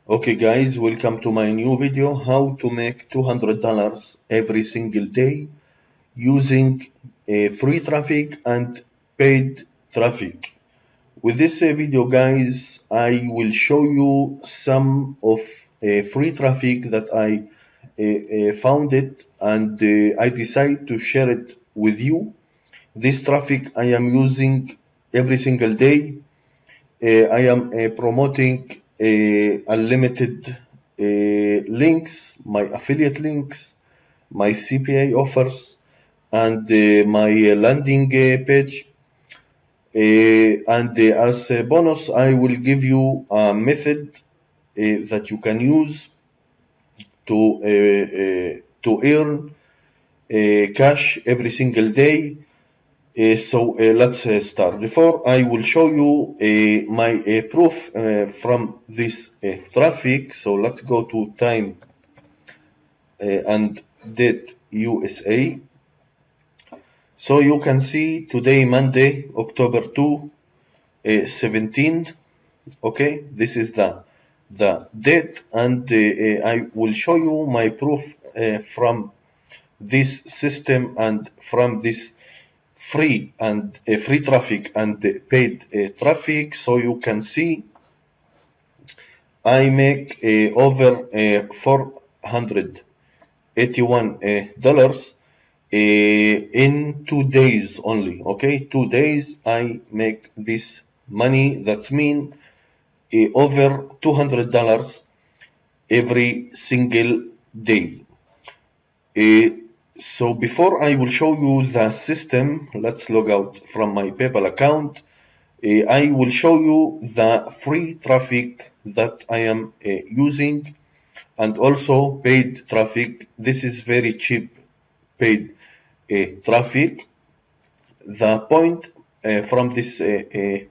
Okay guys, welcome to my new video, how to make $200 every single day using free traffic and paid traffic. With this video guys, I will show you some of free traffic that I found it, and I decide to share it with you. This traffic I am using every single day. I am promoting unlimited links, my affiliate links, my CPA offers, and my landing page. And as a bonus, I will give you a method that you can use to earn cash every single day. So let's start. Before I will show you my proof from this traffic. So let's go to time and date USA. So you can see today Monday, October 2, 17. Okay, this is the date, and I will show you my proof from this system and from this free traffic and paid traffic. So you can see I make over $481 in 2 days only. Okay, 2 days I make this money. That's mean over $200 every single day. So before I will show you the system, let's log out from my PayPal account. I will show you the free traffic that I am using, and also paid traffic. This is very cheap paid traffic. The point from this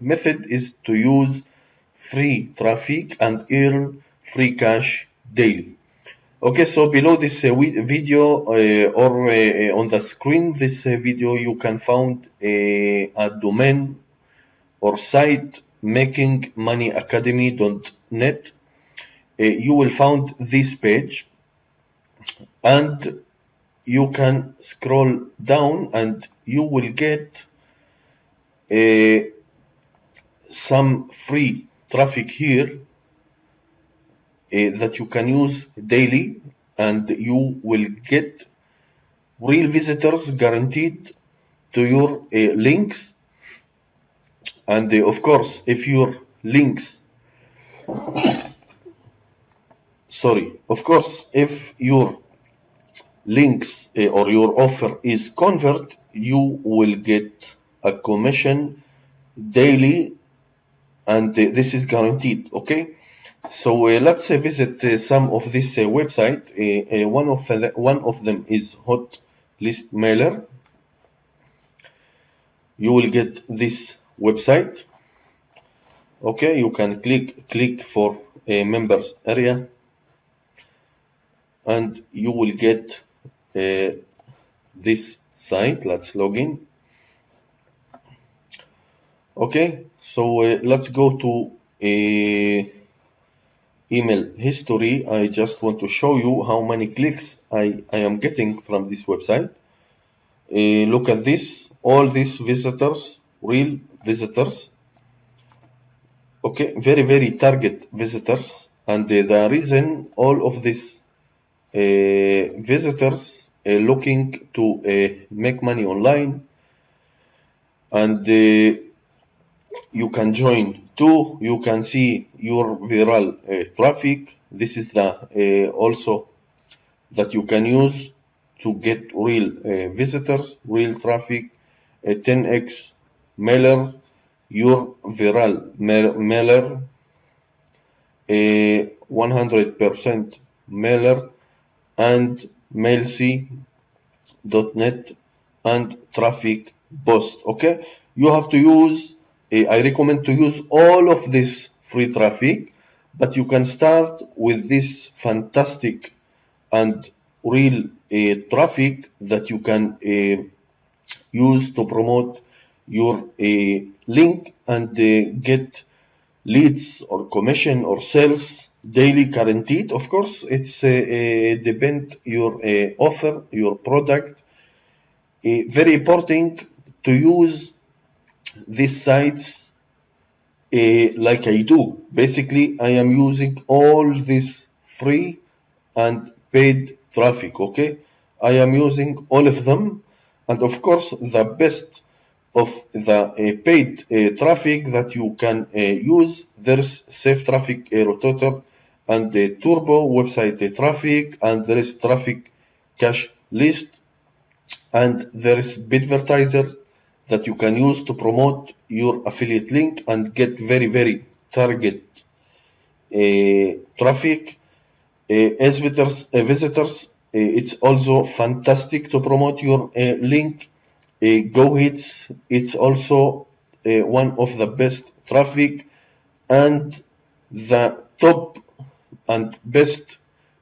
method is to use free traffic and earn free cash daily. Okay, so below this video or on the screen, this video, you can find a domain or site, makingmoneyacademy.net. You will find this page, and you can scroll down and you will get some free traffic here that you can use daily, and you will get real visitors guaranteed to your links. And of course, if your links, if your links or your offer is convert, you will get a commission daily, and this is guaranteed. Okay, so let's visit some of this website. One of them is Hot List Mailer. You will get this website. Okay, you can click for a members area, and you will get this site. Let's log in. Okay, so let's go to email history. I just want to show you how many clicks I am getting from this website. Look at this, all these visitors, real visitors. Okay, very target visitors, and the reason all of these visitors looking to make money online, and you can join too. You can see your viral traffic. This is the also that you can use to get real visitors, real traffic, 10x mailer, your viral mailer, 100% mailer, and mailc.net and traffic boost. Okay, you have to use, I recommend to use all of this free traffic, but you can start with this fantastic and real traffic that you can use to promote your link and get leads or commission or sales daily guaranteed. Of course, it's depend your offer, your product. Very important to use these sites like I do. Basically, I am using all this free and paid traffic. Okay, I am using all of them, and of course, the best of the paid traffic that you can use. There's Safe Traffic Rotator and the Turbo website traffic, and there is Traffic Cache List, and there is Advertiser that you can use to promote your affiliate link and get very target traffic. As visitors, it's also fantastic to promote your link. Go hits, it's also one of the best traffic, and the top and best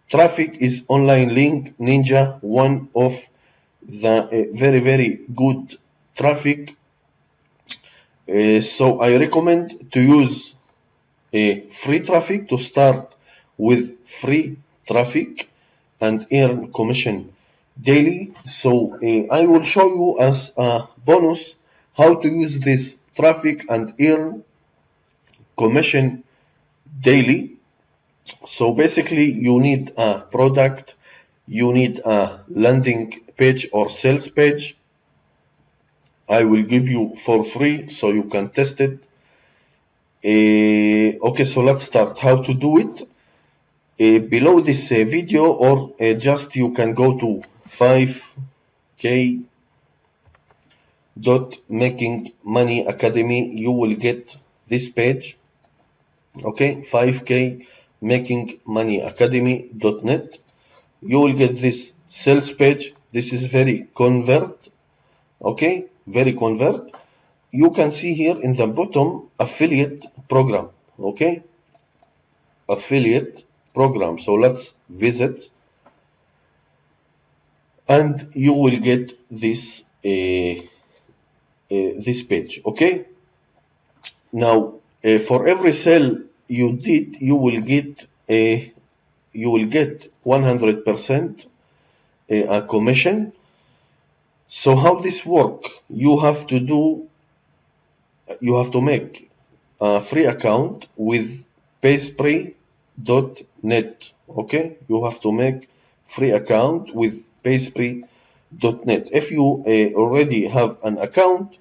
traffic is Online Link Ninja, one of the very good traffic. So I recommend to use free traffic to start with free traffic and earn commission daily. So I will show you as a bonus how to use this traffic and earn commission daily. So basically you need a product, you need a landing page or sales page. I will give you for free so you can test it. Okay, so let's start. How to do it? Below this video, or just you can go to 5k.makingmoneyacademy. You will get this page. Okay, 5kmakingmoneyacademy.net. You will get this sales page. This is very convert. Okay, very convert. You can see here in the bottom affiliate program. Okay, affiliate program. So let's visit, and you will get this this page. Okay, now for every sale you did, you will get 100% a commission. So how this work? You have to make a free account with payspree.net. Okay, you have to make free account with payspree.net. If you already have an account,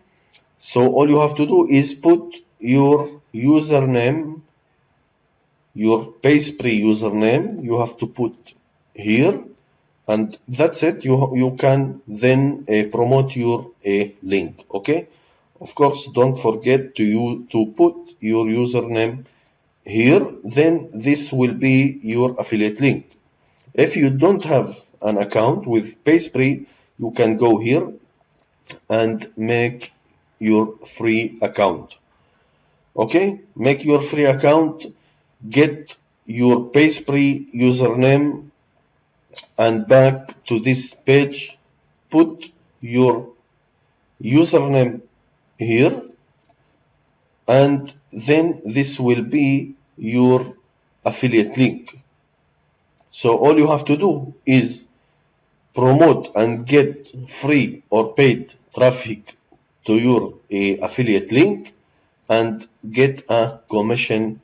so all you have to do is put your username, your Payspree username. You have to put here, and that's it. You can then promote your link. Okay, of course, don't forget to put your username here. Then this will be your affiliate link. If you don't have an account with Payspree, you can go here and make your free account. Okay, make your free account, get your Payspree username, and back to this page, put your username here, and then this will be your affiliate link. So all you have to do is promote and get free or paid traffic to your affiliate link and get a commission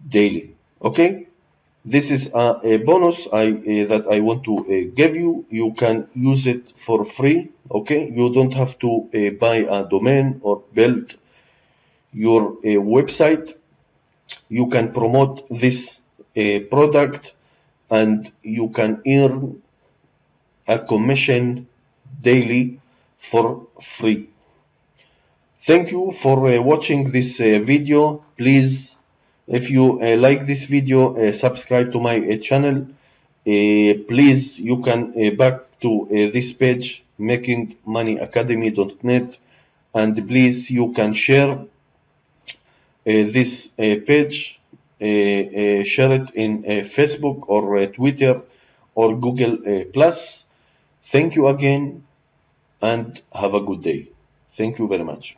daily. Okay, this is a bonus that I want to give you. You can use it for free. Okay, you don't have to buy a domain or build your website. You can promote this product and you can earn a commission daily for free. Thank you for watching this video. Please, if you like this video, subscribe to my channel. Please, you can back to this page, makingmoneyacademy.net, and please, you can share this page, share it in Facebook or Twitter or Google+. Thank you again, and have a good day. Thank you very much.